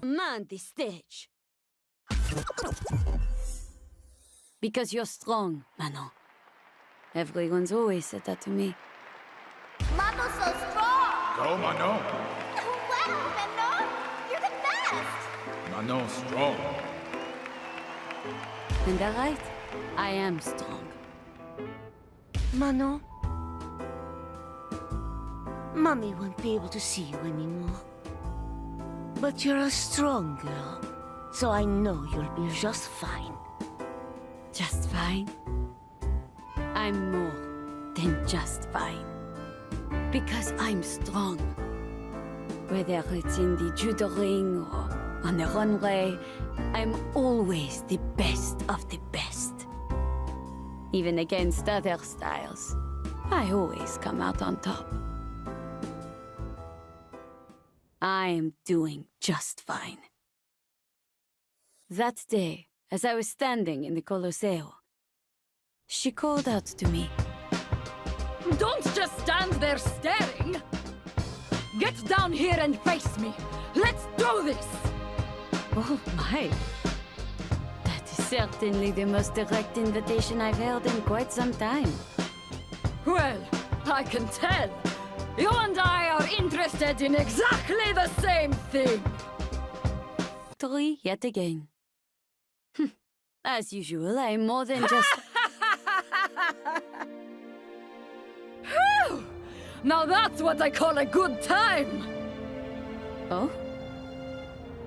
Man the stage. Because you're strong, Manon. Everyone's always said that to me. Manon's so strong! Go, Manon. Wow, Manon! You're the best! Manon's strong. And they're right. I am strong. Manon? Mommy won't be able to see you anymore. But you're a strong girl, so I know you'll be just fine. Just fine? I'm more than just fine. Because I'm strong. Whether it's in the judo ring or on the runway, I'm always the best of the best. Even against other styles, I always come out on top. I am doing just fine. That day, as I was standing in the Colosseo, she called out to me. Don't just stand there staring! Get down here and face me! Let's do this! Oh my! That is certainly the most direct invitation I've held in quite some time. Well, I can tell. You and I are interested in exactly the same thing! Victory yet again. As usual, I'm more than just... Phew! Now that's what I call a good time! Oh?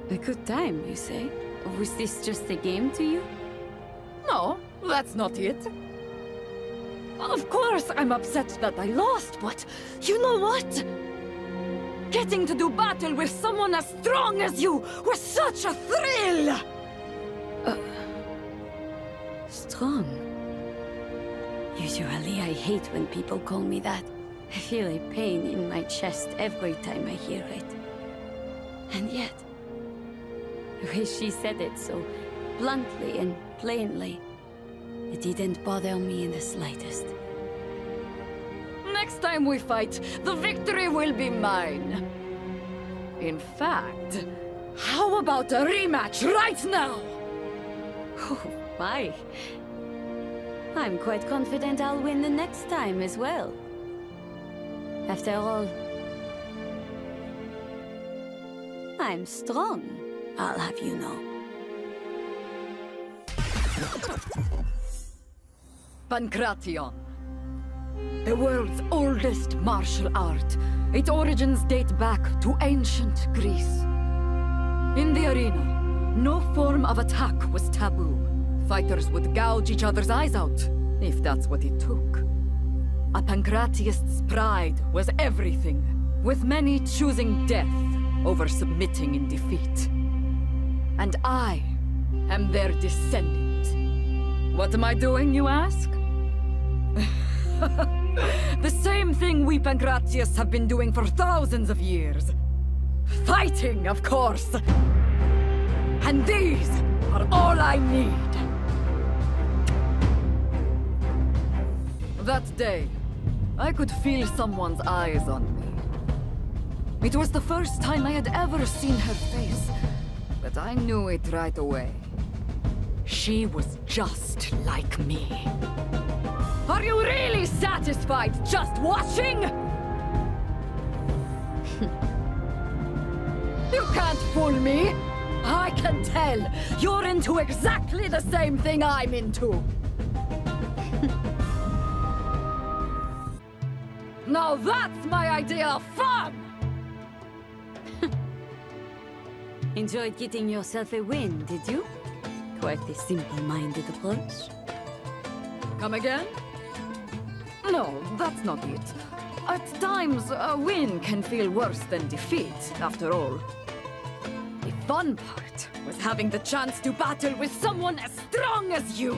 A good time, you say? Was this just a game to you? No, that's not it. Of course I'm upset that I lost, but you know what? Getting to do battle with someone as strong as you was such a thrill! Strong? Usually I hate when people call me that. I feel a pain in my chest every time I hear it. And yet, the way she said it so bluntly and plainly, it didn't bother me in the slightest. Next time we fight, the victory will be mine. In fact, how about a rematch right now? Oh, my. I'm quite confident I'll win the next time as well. After all, I'm strong, I'll have you know. Pancration. The world's oldest martial art. Its origins date back to ancient Greece. In the arena, no form of attack was taboo. Fighters would gouge each other's eyes out, if that's what it took. A pancratiast's pride was everything, with many choosing death over submitting in defeat. And I am their descendant. What am I doing, you ask? The same thing we pancratiasts have been doing for thousands of years. Fighting, of course. And these are all I need. That day, I could feel someone's eyes on me. It was the first time I had ever seen her face, but I knew it right away. She was just like me. Are you really satisfied just watching? You can't fool me! I can tell! You're into exactly the same thing I'm into! Now that's my idea of fun! Enjoyed getting yourself a win, did you? Quite a simple-minded approach. Come again? No, that's not it. At times, a win can feel worse than defeat, after all. The fun part was having the chance to battle with someone as strong as you!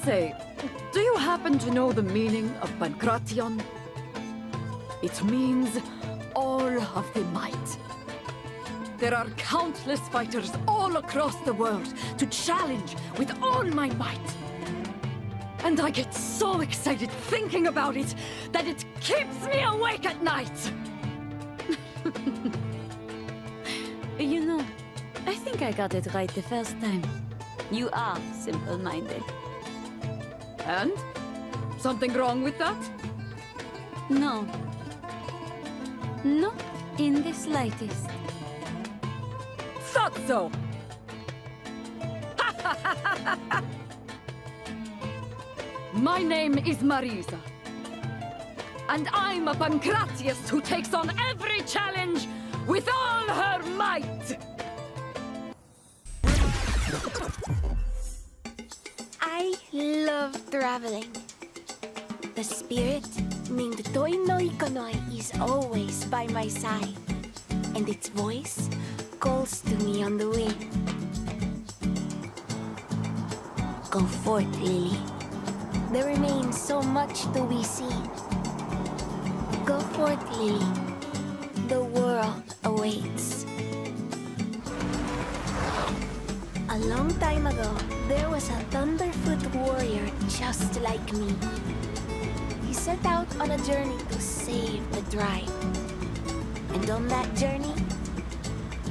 Say, do you happen to know the meaning of pancration? It means all of the might. There are countless fighters all across the world to challenge with all my might. And I get so excited thinking about it that it keeps me awake at night! think I got it right the first time. You are simple-minded. And? Something wrong with that? No. Not in the slightest. Thought so! My name is Marisa. And I'm a Pancratius who takes on every challenge with all her might! I love traveling. The spirit named Toi no Ikonoi is always by my side, and its voice calls to me on the wind. Go forth, Lily. There remains so much to be seen. Go forth, Lily. The world awaits. A long time ago, there was a Thunderfoot warrior just like me. He set out on a journey to save the tribe. And on that journey,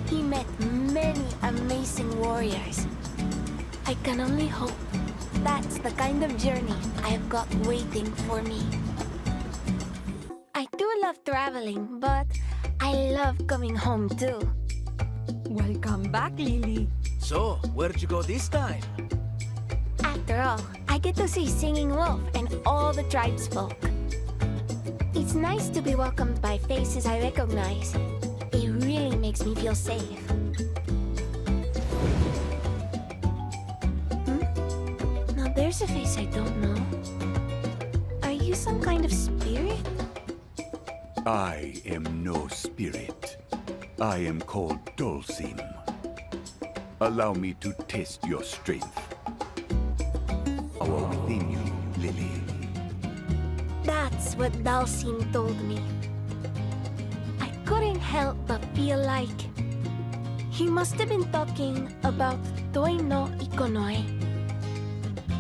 he met many amazing warriors. I can only hope that's the kind of journey I've got waiting for me. I do love traveling, but I love coming home too. Welcome back, Lily. So, where'd you go this time? After all, I get to see Singing Wolf and all the tribesfolk. It's nice to be welcomed by faces I recognize. It really makes me feel safe. Now there's a face I don't know. Are you some kind of spirit? I am no spirit. I am called Dhalsim. Allow me to test your strength. Power within you, Lily. That's what Dhalsim told me. I couldn't help but feel like he must have been talking about Toi no Ikonoi.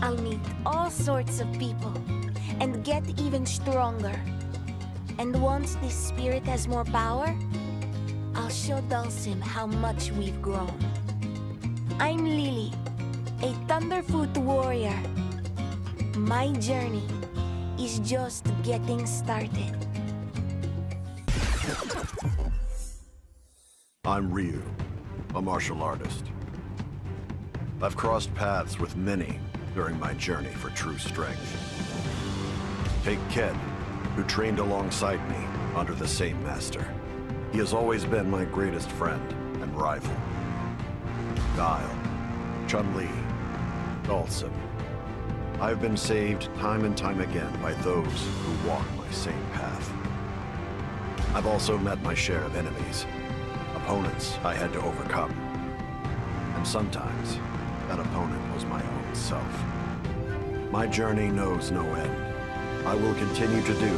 I'll meet all sorts of people and get even stronger. And once this spirit has more power, I'll show Dhalsim how much we've grown. I'm Lily, a Thunderfoot warrior. My journey is just getting started. I'm Ryu, a martial artist. I've crossed paths with many during my journey for true strength. Take Ken, who trained alongside me under the same master. He has always been my greatest friend and rival. Guile, Chun-Li, Dhalsim. I've been saved time and time again by those who walk my same path. I've also met my share of enemies, opponents I had to overcome. And sometimes, that opponent was my own self. My journey knows no end. I will continue to do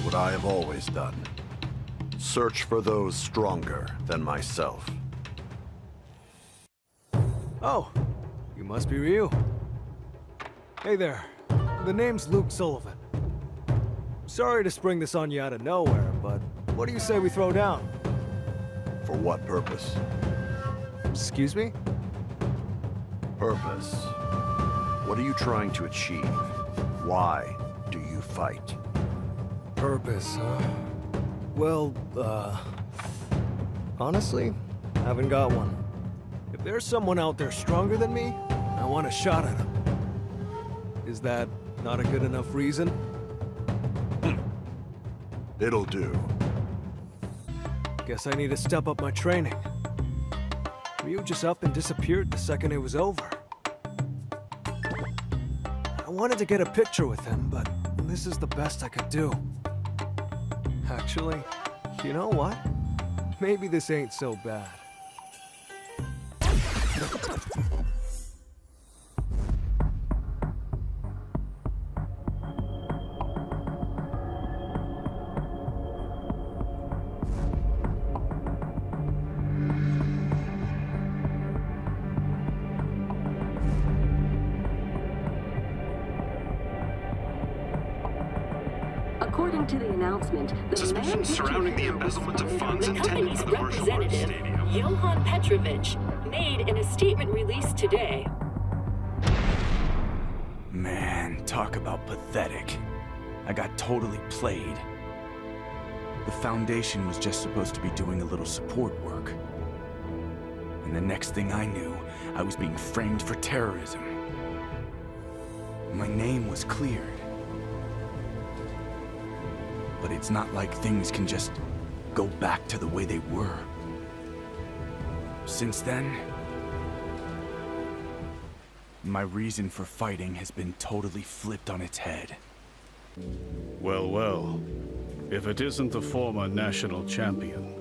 what I have always done. Search for those stronger than myself. Oh, you must be Ryu. Hey there, the name's Luke Sullivan. Sorry to spring this on you out of nowhere, but what do you say we throw down? For what purpose? Excuse me? Purpose. What are you trying to achieve? Why do you fight? Purpose, huh? Well, honestly, haven't got one. If there's someone out there stronger than me, I want a shot at him. Is that not a good enough reason? It'll do. Guess I need to step up my training. Ryu just up and disappeared the second it was over. I wanted to get a picture with him, but this is the best I could do. Actually, you know what? Maybe this ain't so bad. According to the announcement, the suspicions surrounding the embezzlement of funds intended for the Martial Arts Stadium Johan Petrovich, made in a statement released today. Man, talk about pathetic. I got totally played. The Foundation was just supposed to be doing a little support work. And the next thing I knew, I was being framed for terrorism. My name was cleared. But it's not like things can just go back to the way they were. Since then, my reason for fighting has been totally flipped on its head. Well, well. If it isn't the former national champion.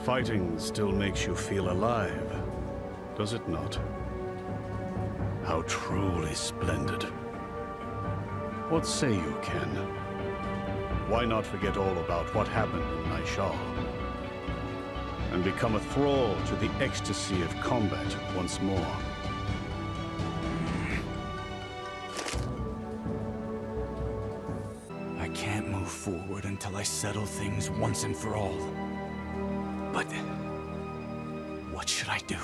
Fighting still makes you feel alive, does it not? How truly splendid. What say you, Ken? Why not forget all about what happened in Naisha? And become a thrall to the ecstasy of combat once more? I can't move forward until I settle things once and for all. But what should I do?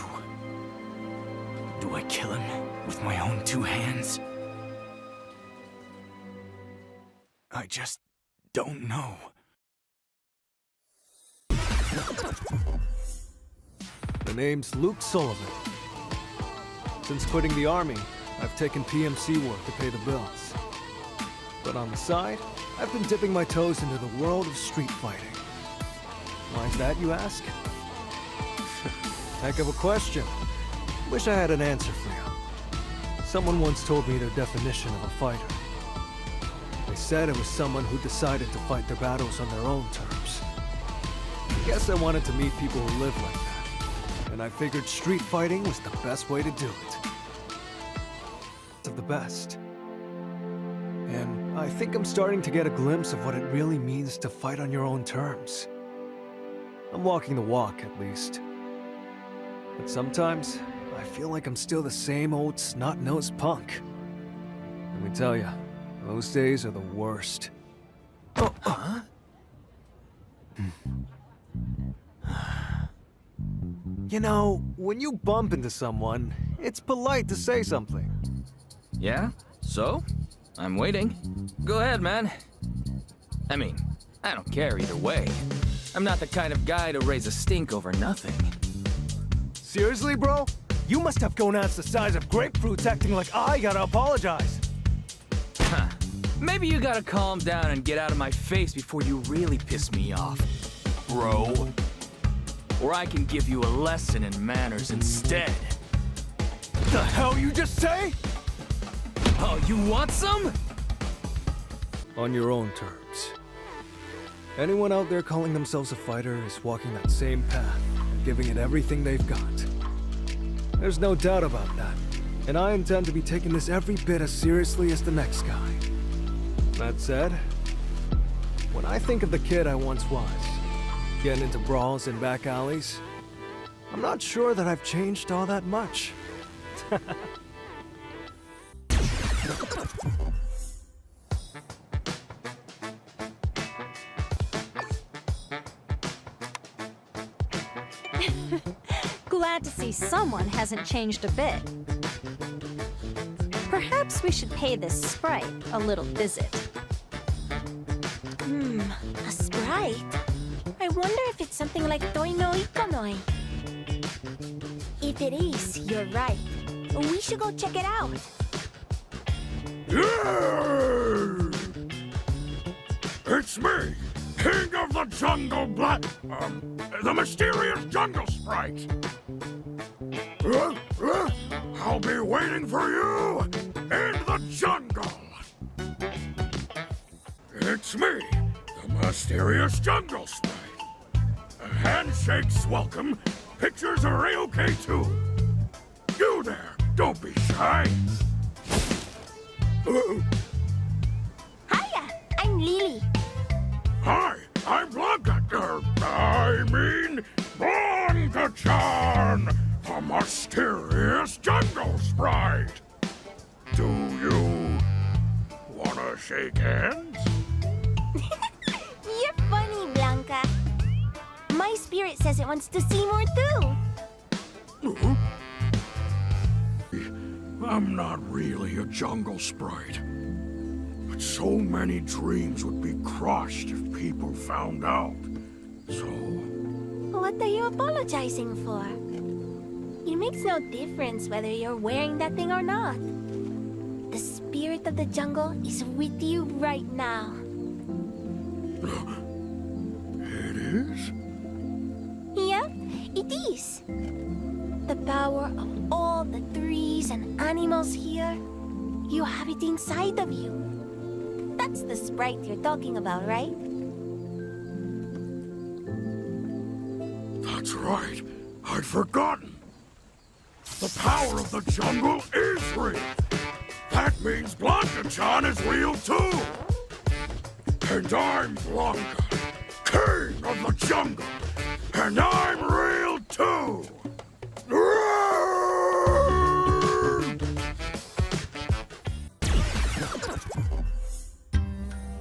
Do I kill him with my own two hands? I just don't know. The name's Luke Sullivan. Since quitting the army, I've taken PMC work to pay the bills. But on the side, I've been dipping my toes into the world of street fighting. Why is that, you ask? Heck of a question. Wish I had an answer for you. Someone once told me their definition of a fighter. They said it was someone who decided to fight their battles on their own terms. I guess I wanted to meet people who live like that. And I figured street fighting was the best way to do it. Of the best. And I think I'm starting to get a glimpse of what it really means to fight on your own terms. I'm walking the walk, at least. But sometimes, I feel like I'm still the same old snot-nosed punk. Let me tell you, those days are the worst. Oh, huh? You know, when you bump into someone, it's polite to say something. Yeah? So? I'm waiting. Go ahead, man. I mean, I don't care either way. I'm not the kind of guy to raise a stink over nothing. Seriously, bro? You must have gonads the size of grapefruits acting like I gotta apologize. Huh. Maybe you gotta calm down and get out of my face before you really piss me off, bro. Or I can give you a lesson in manners instead. The hell you just say? Oh, you want some? On your own terms. Anyone out there calling themselves a fighter is walking that same path and giving it everything they've got. There's no doubt about that, and I intend to be taking this every bit as seriously as the next guy. That said, when I think of the kid I once was, getting into brawls in back alleys, I'm not sure that I've changed all that much. Glad to see someone hasn't changed a bit. Perhaps we should pay this sprite a little visit. A sprite? I wonder if it's something like Toi no Ikonoi. If it is, you're right. We should go check it out. It's me, King of the Jungle the mysterious jungle sprite. I'll be waiting for you in the jungle. It's me, the mysterious jungle sprite. Handshakes welcome. Pictures are A-okay too. You there, don't be shy. Hiya, I'm Lily. Hi, I'm Blanka. Blanka-chan, the mysterious jungle sprite. Do you wanna shake hands? You're funny, says it wants to see more too. I'm not really a jungle sprite. But so many dreams would be crushed if people found out. So... What are you apologizing for? It makes no difference whether you're wearing that thing or not. The spirit of the jungle is with you right now. It is? Yep, it is. The power of all the trees and animals here, you have it inside of you. That's the sprite you're talking about, right? That's right. I'd forgotten. The power of the jungle is real. That means Blanka-chan is real too. And I'm Blanka, king of the jungle. And I'm real too.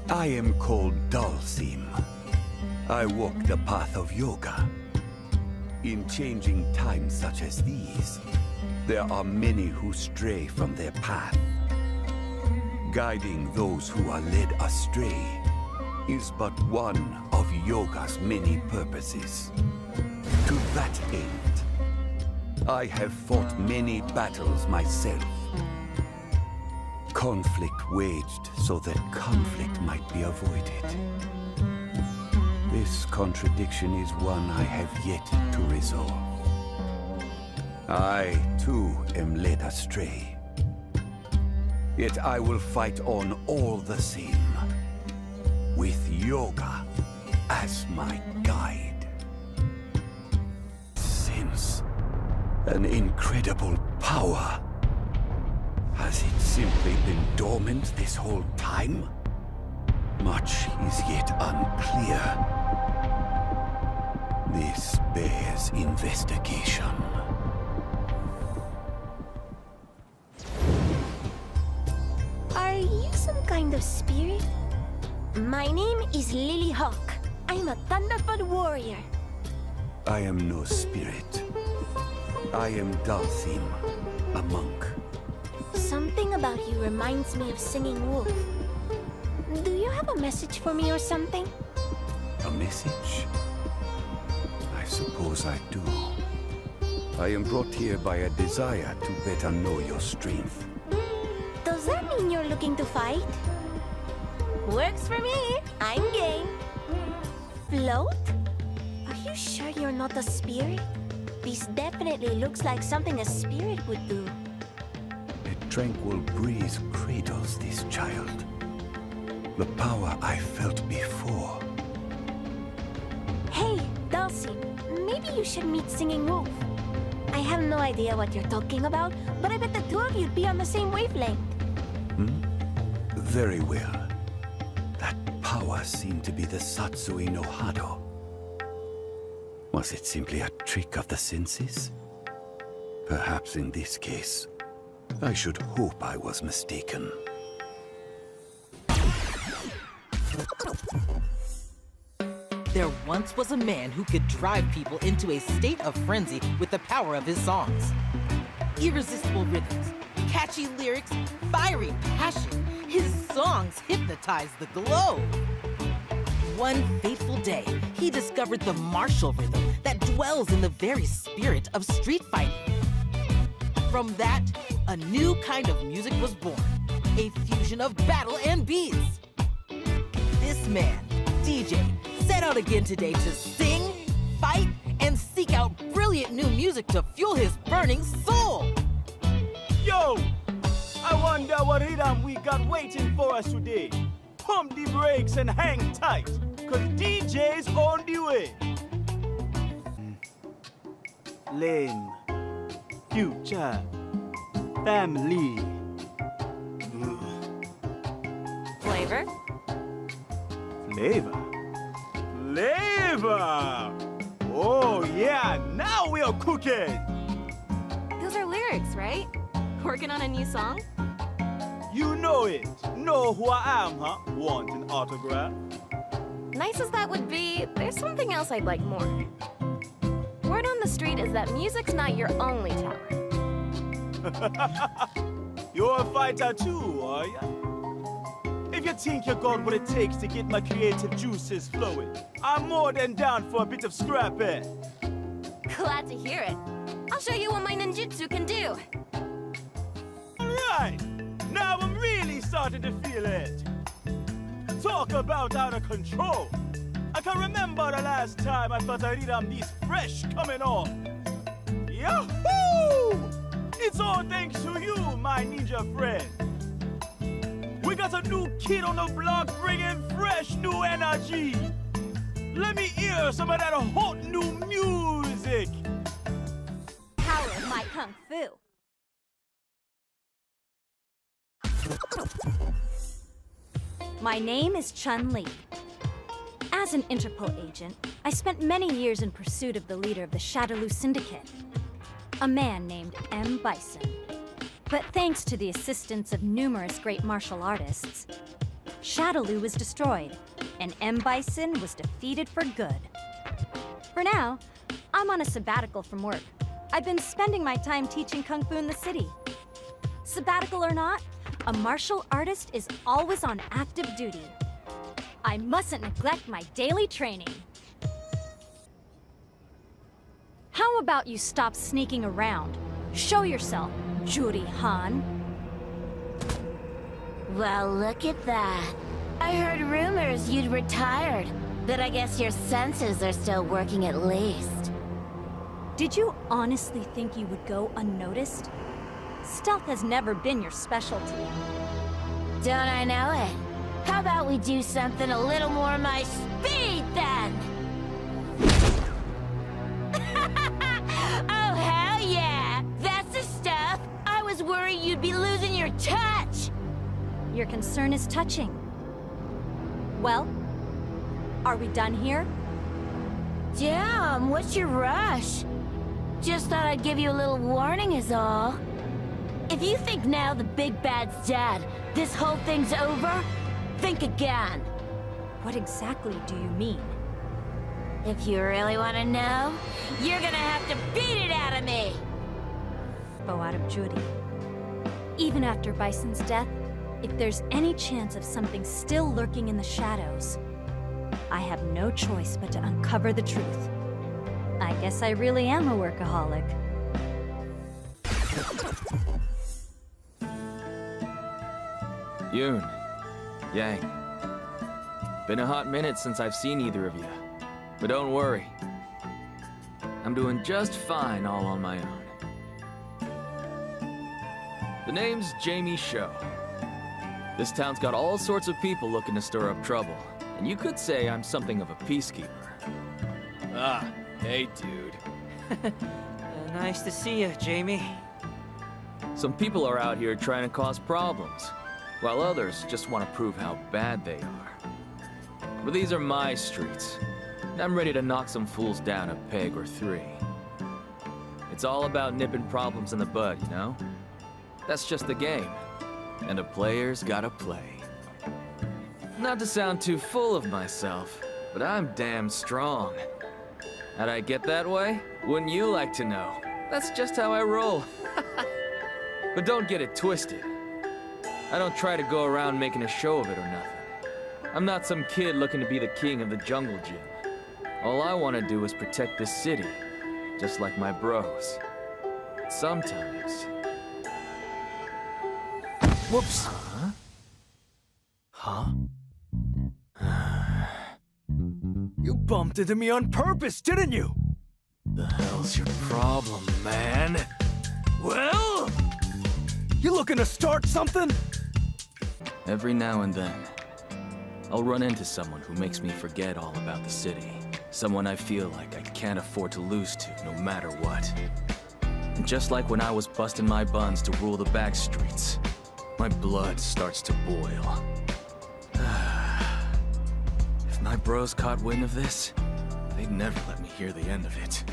I am called Dhalsim. I walk the path of yoga. In changing times such as these, there are many who stray from their path. Guiding those who are led astray is but one of yoga's many purposes. To that end, I have fought many battles myself. Conflict waged so that conflict might be avoided. This contradiction is one I have yet to resolve. I, too, am led astray. Yet I will fight on all the same, with yoga as my guide. Sense an incredible power. Has it simply been dormant this whole time? Much is yet unclear. This bears investigation. Are you some kind of spirit? My name is Lily Hawk. I'm a Thunderbird warrior. I am no spirit. I am Dhalsim, a monk. Something about you reminds me of Singing Wolf. Do you have a message for me or something? A message? I suppose I do. I am brought here by a desire to better know your strength. Does that mean you're looking to fight? Works for me. I'm game. Float? Are you sure you're not a spirit? This definitely looks like something a spirit would do. A tranquil breeze cradles this child. The power I felt before. Hey, Dhalsim, maybe you should meet Singing Wolf. I have no idea what you're talking about, but I bet the two of you'd be on the same wavelength. Very well. That power seemed to be the Satsui no Hado. Was it simply a trick of the senses? Perhaps in this case, I should hope I was mistaken. There once was a man who could drive people into a state of frenzy with the power of his songs. Irresistible rhythms, catchy lyrics, fiery passion. His songs hypnotized the globe. One fateful day, he discovered the martial rhythm that dwells in the very spirit of street fighting. From that, a new kind of music was born, a fusion of battle and beats. This man, DJ, set out again today to sing, fight, and seek out brilliant new music to fuel his burning soul. Yo! I wonder what rhythm we got waiting for us today. Pump the brakes and hang tight, cause DJ's on the way. Lane, future, family. Flavor? Flavor? Flavor! Oh yeah, now we are cooking! Those are lyrics, right? Working on a new song? You know it. Know who I am, huh? Want an autograph? Nice as that would be, there's something else I'd like more. street is that music's not your only talent. You're a fighter too, are ya? If you think you got what it takes to get my creative juices flowing, I'm more than down for a bit of scrapping. Glad to hear it. I'll show you what my ninjutsu can do. Right! Now I'm really starting to feel it. Talk about out of control. I can remember the last time I thought I'd eat these fresh coming on. Yahoo! It's all thanks to you, my ninja friend. We got a new kid on the block bringing fresh new energy. Let me hear some of that hot new music. Power of my kung fu. My name is Chun-Li. As an Interpol agent, I spent many years in pursuit of the leader of the Shadaloo Syndicate, a man named M. Bison. But thanks to the assistance of numerous great martial artists, Shadaloo was destroyed, and M. Bison was defeated for good. For now, I'm on a sabbatical from work. I've been spending my time teaching Kung Fu in the city. Sabbatical or not, a martial artist is always on active duty. I mustn't neglect my daily training. How about you stop sneaking around? Show yourself, Juri Han. Well, look at that. I heard rumors you'd retired, but I guess your senses are still working at least. Did you honestly think you would go unnoticed? Stealth has never been your specialty. Don't I know it? How about we do something a little more my speed, then? Oh, hell yeah! That's the stuff! I was worried you'd be losing your touch! Your concern is touching. Well, are we done here? Damn, what's your rush? Just thought I'd give you a little warning is all. If you think now the big bad's dead, this whole thing's over, think again. What exactly do you mean? If you really want to know, you're gonna have to beat it out of me! Bow out of Juri. Even after Bison's death, if there's any chance of something still lurking in the shadows, I have no choice but to uncover the truth. I guess I really am a workaholic. Yoon, Yang. Been a hot minute since I've seen either of you. But don't worry. I'm doing just fine all on my own. The name's Jamie Sho. This town's got all sorts of people looking to stir up trouble, and you could say I'm something of a peacekeeper. Ah, hey dude. Nice to see you, Jamie. Some people are out here trying to cause problems, while others just want to prove how bad they are. But these are my streets, and I'm ready to knock some fools down a peg or three. It's all about nipping problems in the bud, you know? That's just the game, and a player's gotta play. Not to sound too full of myself, but I'm damn strong. How'd I get that way? Wouldn't you like to know? That's just how I roll. But don't get it twisted. I don't try to go around making a show of it or nothing. I'm not some kid looking to be the king of the jungle gym. All I want to do is protect this city, just like my bros. Sometimes... Whoops. Huh? You bumped into me on purpose, didn't you? The hell's your problem, man? Well? You looking to start something? Every now and then, I'll run into someone who makes me forget all about the city. Someone I feel like I can't afford to lose to, no matter what. And just like when I was busting my buns to rule the back streets, my blood starts to boil. If my bros caught wind of this, they'd never let me hear the end of it.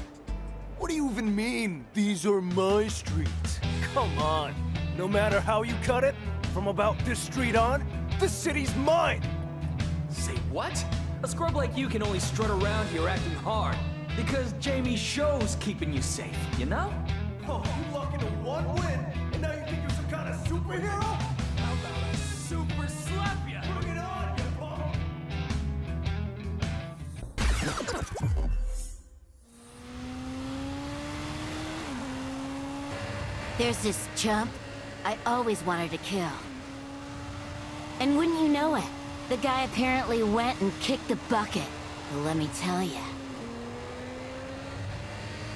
What do you even mean, these are my streets? Come on. No matter how you cut it, from about this street on, the city's mine! Say what? A scrub like you can only strut around here acting hard. Because Jamie's show's keeping you safe, you know? Oh, you luck into one win, and now you think you're some kind of superhero? How about I super slap ya? Bring it on, you punk! There's this chump I always wanted to kill. And wouldn't you know it, the guy apparently went and kicked the bucket. But let me tell ya,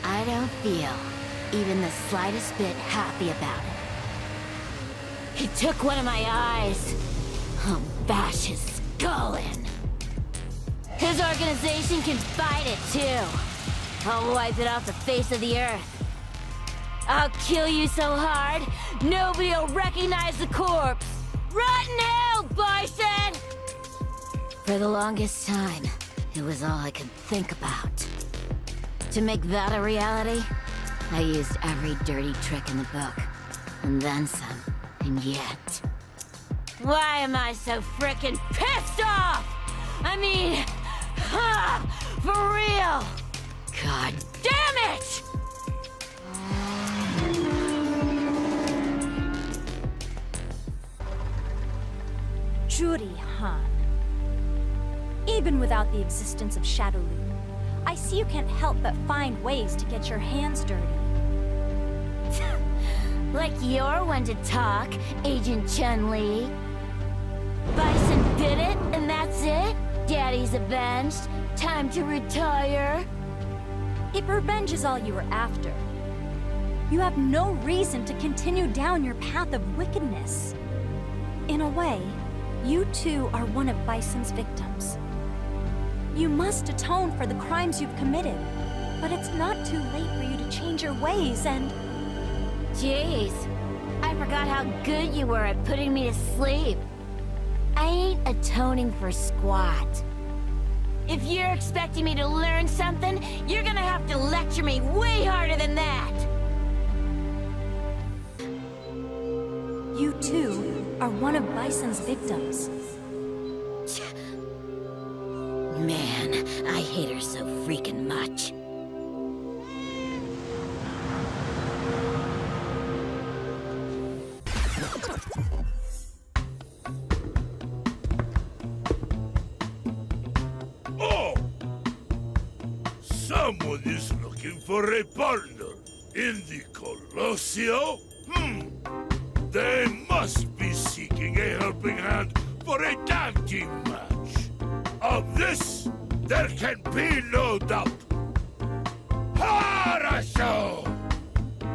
I don't feel even the slightest bit happy about it. He took one of my eyes. I'll bash his skull in. His organization can fight it too. I'll wipe it off the face of the earth. I'll kill you so hard, nobody'll recognize the corpse. Rotten hell, Bison! For the longest time, it was all I could think about. To make that a reality, I used every dirty trick in the book. And then some. And yet... why am I so frickin' pissed off? I mean... for real! God damn it! Juri, Han. Even without the existence of Shadowloo, I see you can't help but find ways to get your hands dirty. Like you're one to talk, Agent Chun-Li. Bison did it, and that's it? Daddy's avenged. Time to retire. If revenge is all you were after, you have no reason to continue down your path of wickedness. In a way, you too are one of Bison's victims. You must atone for the crimes you've committed, but it's not too late for you to change your ways and... Jeez, I forgot how good you were at putting me to sleep. I ain't atoning for squat. If you're expecting me to learn something, you're gonna have to lecture me way harder than that! You too are one of Bison's victims. Man, I hate her so freaking much. Oh! Someone is looking for a partner in the Colossio? They must be seeking a helping hand for a tag team match. Of this, there can be no doubt. Harasho!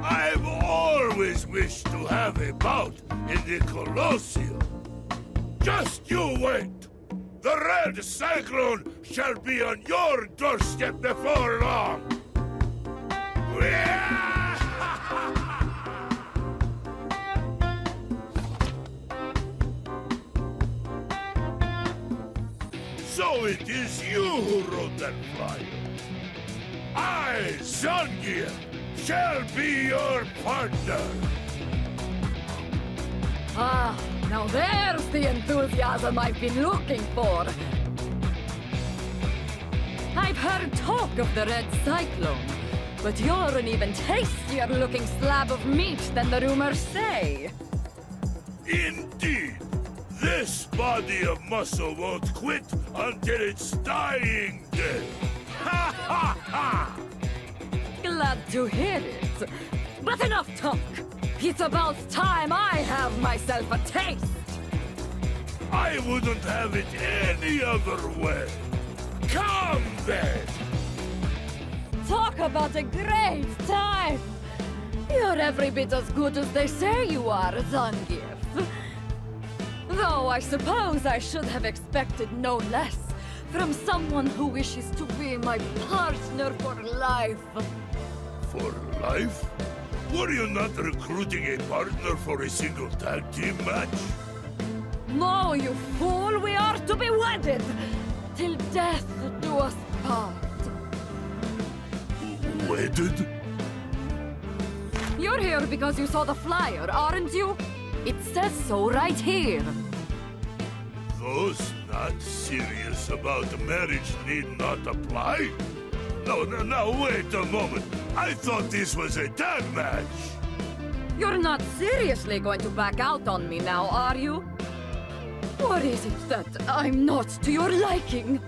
I've always wished to have a bout in the Colossio. Just you wait. The Red Cyclone shall be on your doorstep before long. So it is you who wrote that flyer. I, Zangief, shall be your partner. Ah, now there's the enthusiasm I've been looking for. I've heard talk of the Red Cyclone, but you're an even tastier looking slab of meat than the rumors say. Indeed. This body of muscle won't quit until its dying day. Ha ha ha! Glad to hear it. But enough talk. It's about time I have myself a taste. I wouldn't have it any other way. Come then! Talk about a great time. You're every bit as good as they say you are, Zangief. Though I suppose I should have expected no less from someone who wishes to be my partner for life. For life? Were you not recruiting a partner for a single tag team match? No, you fool! We are to be wedded! Till death do us part. Wedded? You're here because you saw the flyer, aren't you? It says so right here. Those not serious about marriage need not apply? No, wait a moment. I thought this was a tag match. You're not seriously going to back out on me now, are you? Or is it that I'm not to your liking?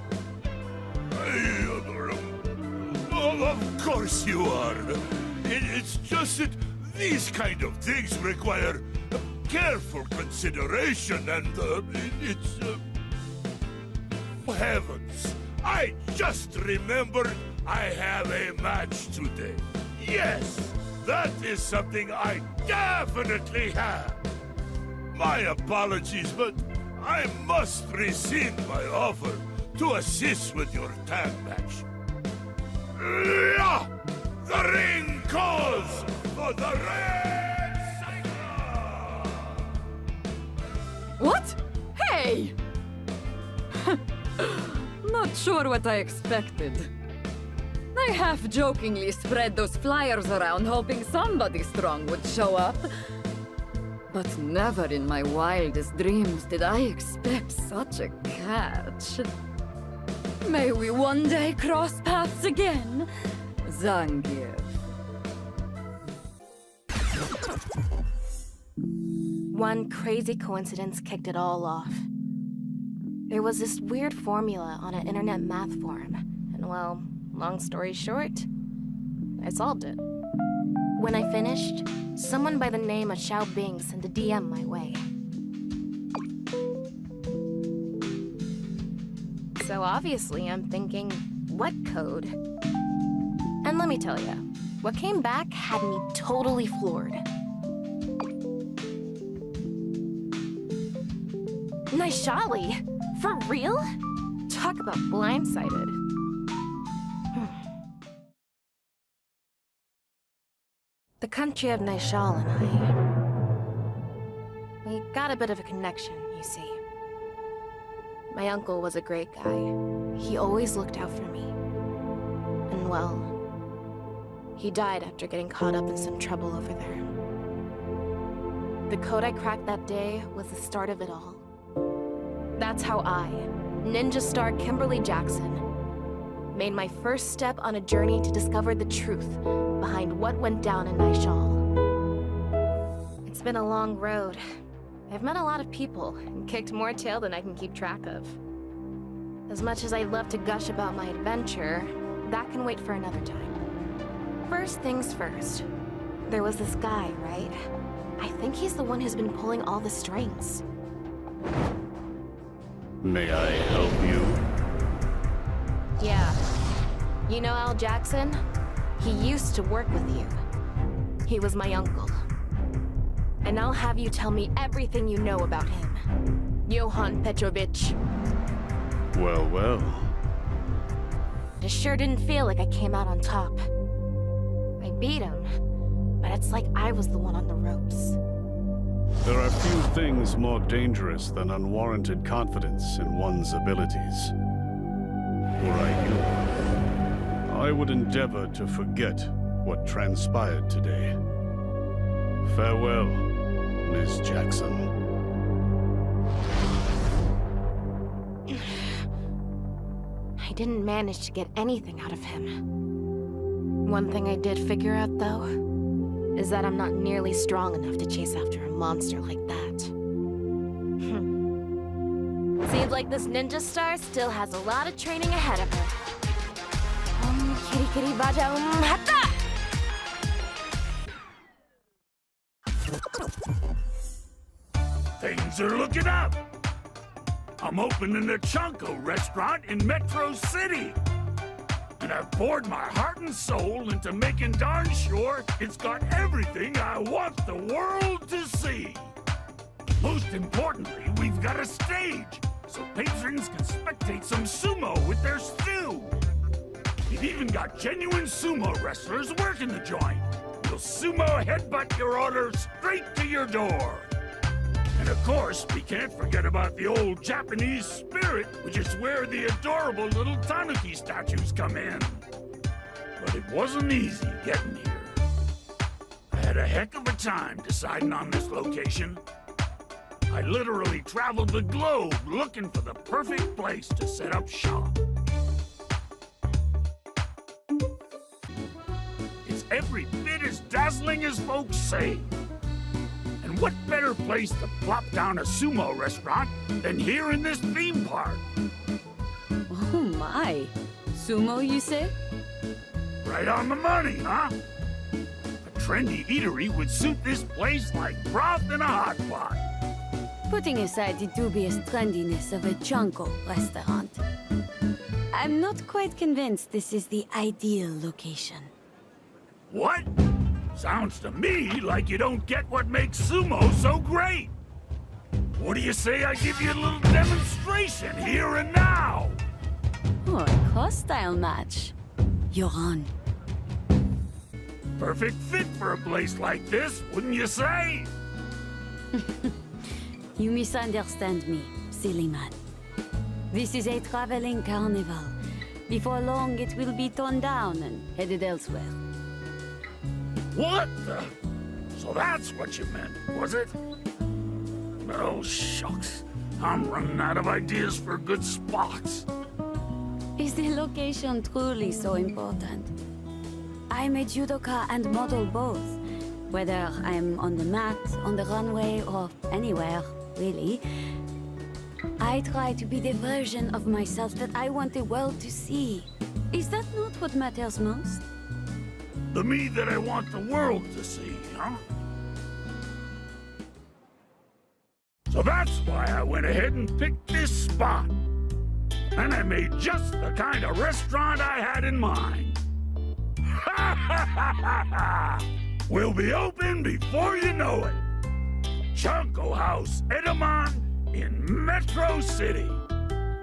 Of course you are. It's just that these kind of things require careful consideration and it's... Heavens! I just remembered I have a match today. Yes, that is something I definitely have. My apologies, but I must rescind my offer to assist with your tag match. The ring calls for the Red Cyclone! What? Hey! Not sure what I expected. I half-jokingly spread those flyers around hoping somebody strong would show up. But never in my wildest dreams did I expect such a catch. May we one day cross paths again, Zangief. One crazy coincidence kicked it all off. There was this weird formula on an internet math forum, and well, long story short, I solved it. When I finished, someone by the name of Xiao Bing sent a DM my way. So obviously I'm thinking, what code? And let me tell you, what came back had me totally floored. Naishali? For real? Talk about blindsided. The country of Naishal and we got a bit of a connection, you see. My uncle was a great guy. He always looked out for me. And well, he died after getting caught up in some trouble over there. The code I cracked that day was the start of it all. That's how I, ninja star Kimberly Jackson, made my first step on a journey to discover the truth behind what went down in Naishal. It's been a long road. I've met a lot of people and kicked more tail than I can keep track of. As much as I'd love to gush about my adventure, that can wait for another time. First things first. There was this guy, right? I think he's the one who's been pulling all the strings. May I help you? Yeah. You know Al Jackson? He used to work with you. He was my uncle. And I'll have you tell me everything you know about him. Johann Petrovich. Well, well. It sure didn't feel like I came out on top. I beat him, but it's like I was the one on the ropes. There are few things more dangerous than unwarranted confidence in one's abilities. Were I you, I would endeavor to forget what transpired today. Farewell, Ms. Jackson. I didn't manage to get anything out of him. One thing I did figure out, though, is that I'm not nearly strong enough to chase after a monster like that. Seems like this ninja star still has a lot of training ahead of her. Kitty kitty baja hata! Things are looking up. I'm opening a Chunko restaurant in Metro City. And I've poured my heart and soul into making darn sure it's got everything I want the world to see. Most importantly, we've got a stage, so patrons can spectate some sumo with their stew. We've even got genuine sumo wrestlers working the joint. We'll sumo headbutt your order straight to your door. And of course, we can't forget about the old Japanese spirit, which is where the adorable little tanuki statues come in. But it wasn't easy getting here. I had a heck of a time deciding on this location. I literally traveled the globe looking for the perfect place to set up shop. every bit as dazzling as folks say. And what better place to plop down a sumo restaurant than here in this theme park? Oh my. Sumo, you say? Right on the money, huh? A trendy eatery would suit this place like broth in a hot pot. Putting aside the dubious trendiness of a jungle restaurant, I'm not quite convinced this is the ideal location. What? Sounds to me like you don't get what makes sumo so great. What do you say I give you a little demonstration here and now? Oh, a cross-style match. You're on. Perfect fit for a place like this, wouldn't you say? You misunderstand me, silly man. This is a traveling carnival. Before long, it will be torn down and headed elsewhere. What the? So that's what you meant, was it? Oh, shucks. I'm running out of ideas for good spots. Is the location truly so important? I'm a judoka and model both. Whether I'm on the mat, on the runway, or anywhere, really. I try to be the version of myself that I want the world to see. Is that not what matters most? The me that I want the world to see, huh? So that's why I went ahead and picked this spot. And I made just the kind of restaurant I had in mind. Ha ha ha ha ha! We'll be open before you know it. Chunko House Edamon in Metro City.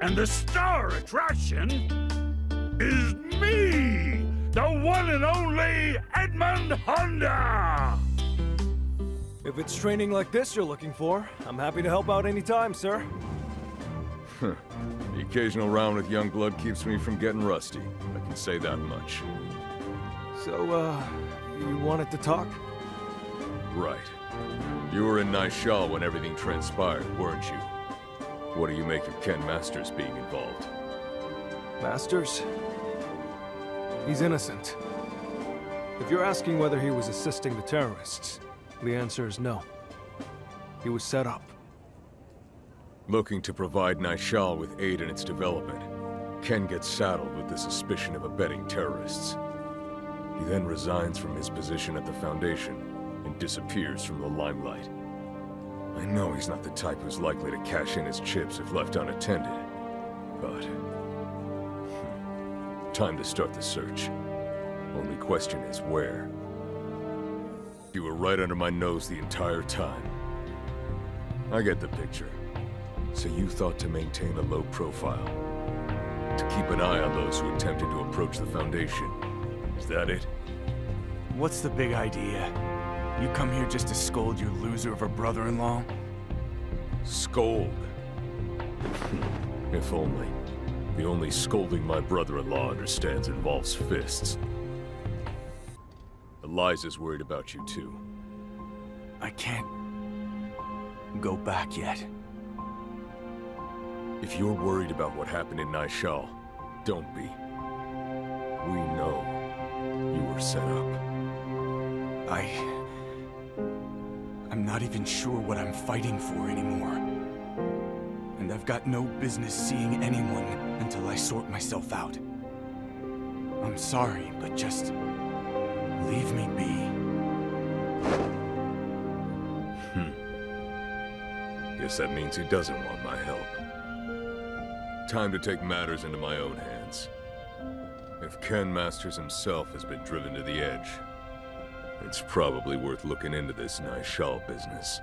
And the star attraction is me, the one and only Edmund Honda! If it's training like this you're looking for, I'm happy to help out anytime, sir. The occasional round with young blood keeps me from getting rusty. I can say that much. So, you wanted to talk? Right. You were in Naishal when everything transpired, weren't you? What do you make of Ken Masters being involved? Masters? He's innocent. If you're asking whether he was assisting the terrorists, the answer is no. He was set up. Looking to provide Naishal with aid in its development, Ken gets saddled with the suspicion of abetting terrorists. He then resigns from his position at the Foundation and disappears from the limelight. I know he's not the type who's likely to cash in his chips if left unattended, but... time to start the search. Only question is where. You were right under my nose the entire time. I get the picture. So you thought to maintain a low profile. To keep an eye on those who attempted to approach the Foundation. Is that it? What's the big idea? You come here just to scold your loser of a brother-in-law? Scold? If only. The only scolding my brother-in-law understands involves fists. Eliza's worried about you too. I can't go back yet. If you're worried about what happened in Naishal, don't be. We know you were set up. I'm not even sure what I'm fighting for anymore. And I've got no business seeing anyone until I sort myself out. I'm sorry, but just leave me be. Guess that means he doesn't want my help. Time to take matters into my own hands. If Ken Masters himself has been driven to the edge, it's probably worth looking into this Naishal business.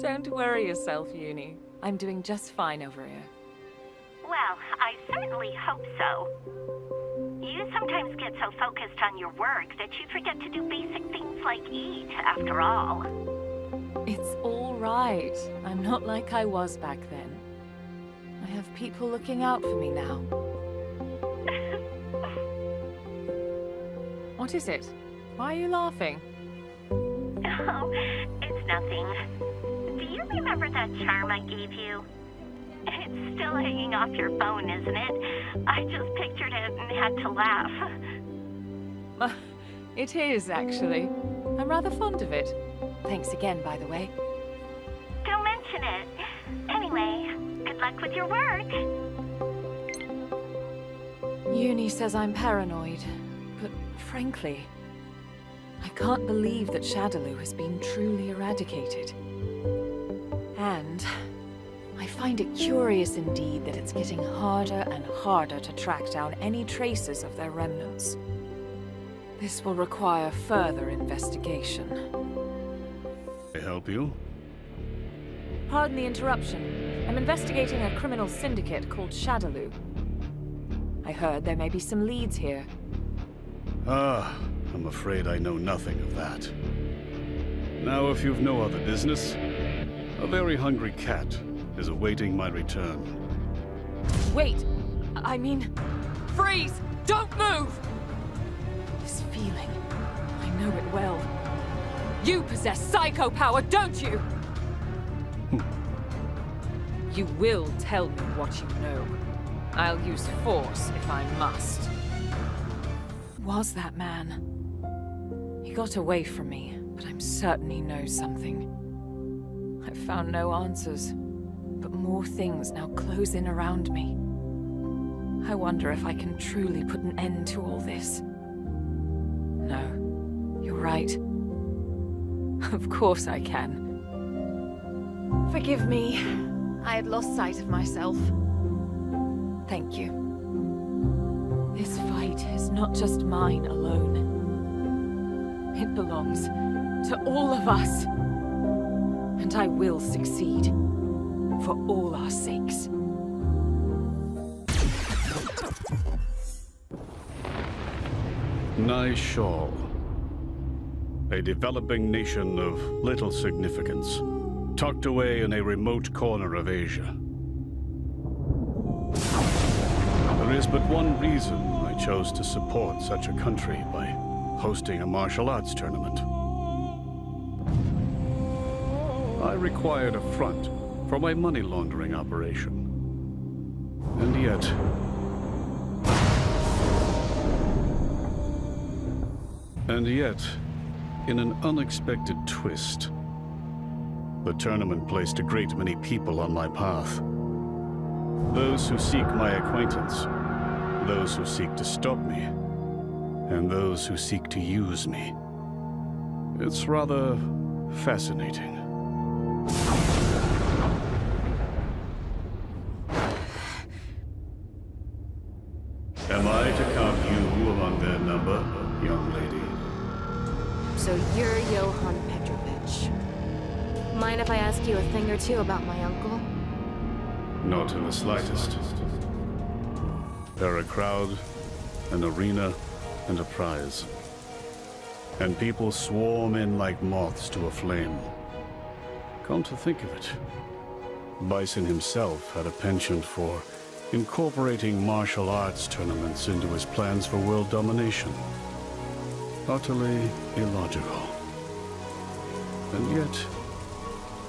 Don't worry yourself, Uni. I'm doing just fine over here. Well, I certainly hope so. You sometimes get so focused on your work that you forget to do basic things like eat, after all. It's all right. I'm not like I was back then. I have people looking out for me now. What is it? Why are you laughing? Oh, it's nothing. Do you remember that charm I gave you? It's still hanging off your phone, isn't it? I just pictured it and had to laugh. It is, actually. I'm rather fond of it. Thanks again, by the way. Don't mention it. Anyway, good luck with your work. Uni says I'm paranoid, but frankly, I can't believe that Shadaloo has been truly eradicated. And I find it curious indeed that it's getting harder and harder to track down any traces of their remnants. This will require further investigation. Can I help you? Pardon the interruption. I'm investigating a criminal syndicate called Shadaloo. I heard there may be some leads here. Ah, I'm afraid I know nothing of that. Now, if you've no other business, a very hungry cat is awaiting my return. Wait! I mean, freeze! Don't move! This feeling, I know it well. You possess psycho power, don't you? You will tell me what you know. I'll use force if I must. Who was that man? He got away from me, but I'm certain he knows something. I've found no answers, but more things now close in around me. I wonder if I can truly put an end to all this. No, you're right. Of course I can. Forgive me. I had lost sight of myself. Thank you. This fight is not just mine alone. It belongs to all of us. And I will succeed. For all our sakes. Nishal. A developing nation of little significance, tucked away in a remote corner of Asia. There is but one reason I chose to support such a country by hosting a martial arts tournament. I required a front for my money laundering operation. And yet... in an unexpected twist, the tournament placed a great many people on my path. Those who seek my acquaintance, those who seek to stop me, and those who seek to use me. It's rather fascinating. Am I to count you among their number, young lady? So you're Johann Petrovich. Mind if I ask you a thing or two about my uncle? Not in the slightest. They're a crowd, an arena, and a prize. And people swarm in like moths to a flame. Come to think of it, Bison himself had a penchant for incorporating martial arts tournaments into his plans for world domination. Utterly illogical. And yet,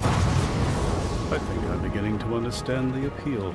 I think I'm beginning to understand the appeal.